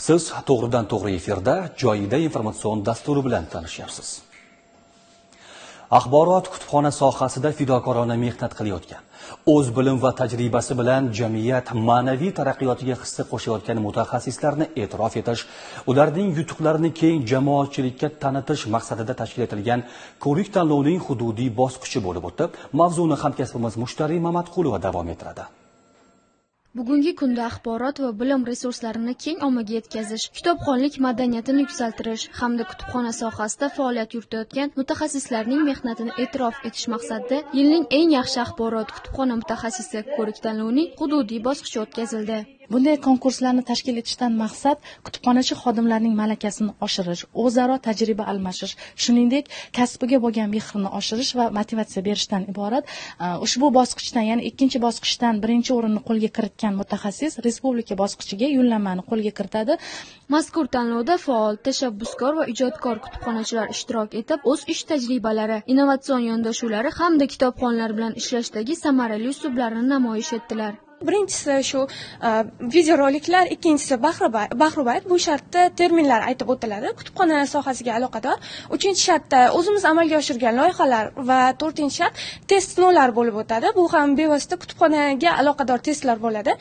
Siz to'g'ridan to'g'ri efirda joyida informatsion dasturi bilan tanishyapsiz. Axborot kutubxona sohasida fidokorona mehnat qilayotgan, o'z bilim va tajribasi bilan jamiyat ma'naviy taraqqiyotiga hissa qo'shayotgan mutaxassislarni e'tirof etish, ularning yutuqlarini keng jamoatchilikka tanitish maqsadida tashkil etilgan ko'rik tanlovining hududiy bosqichi bo'lib o'tdi. Mavzuni hamkasbimiz Mushtariy Mamatqulova davom ettiradi. Bugungi kunda axborot va bilim resurslarini keng ommaga yetkazish, kitobxonlik madaniyatini yuksaltirish hamda kutubxona sohasida faoliyat yuritayotgan mutaxassislarning mehnatini e'tirof etish maqsadida yilning eng yaxshi axborot kutubxona mutaxassisi ko'rik tanlovining hududiy bosqichi o'tkazildi. Bunday konkurslarni tashkil etishdan maqsad kutubxonachi xodimlarning malakasini oshirish, o'zaro tajriba almashish, shuningdek kasbiga bo'lgan mehrini oshirish va motivatsiya berishdan iborat. Ushbu bosqichdan, ya'ni ikkinchi bosqichdan birinchi o'rinni qo'lga kiritgan mutaxassis respublika bosqichiga yo'llanmani qo'lga kiritadi. Mazkur tanlovda faol, tashabbuskor va ijodkor kutubxonachilar ishtirok etib, o'z ish tajribalari, innovatsion yondashuvlari hamda kitobxonlar bilan ishlashdagi samarali uslublarini namoyish etdilar. Birinchisi shu videoroliklar, ikkinchisi bahrubayt. Bu shartda terminlar aytib o'tiladi. Kutubxona sohasiga aloqador. Uchinchi shartda o'zimiz amalga oshirgan loyihalar va to'rtinchi shart test sinovlari bo'lib o'tadi. Bu ham bevosita kutubxonaga aloqador testlar bo'ladi.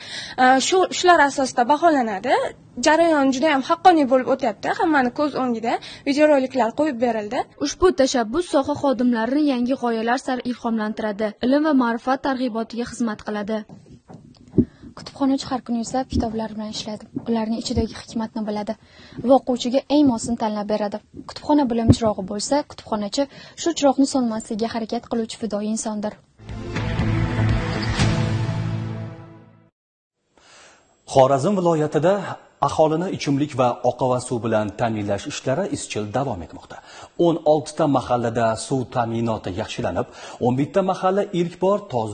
Shular asosida baholanadi. Jarayon juda ham haqqoniy bo'lib o'tyapti. Hammani ko'z o'ngida videoroliklar qo'yib berildi. Ushbu tashabbus soha xodimlarini yangi g'oyalar sari ilhomlantiradi, ilm va ma'rifat targ'ibotiga xizmat qiladi. Kutubxonachi har kuni yuzlab kitoblar bilan ishlaydi. Ularning ichidagi hikmatni biladi va o'quvchiga eng mosini tanlab beradi. Kutubxona bilim chirog'i bo'lsa, kutubxonachi shu chiroqni so'nmasligiga harakat qiluvchi fidoyi insondir. Xorazm viloyatida aholini ichimlik va oqova suv bilan ta'minlash ishlari izchil davom etmoqda. 16 ta mahallada suv ta'minoti yaxshilanib, 11 ta mahalla ilk bor toza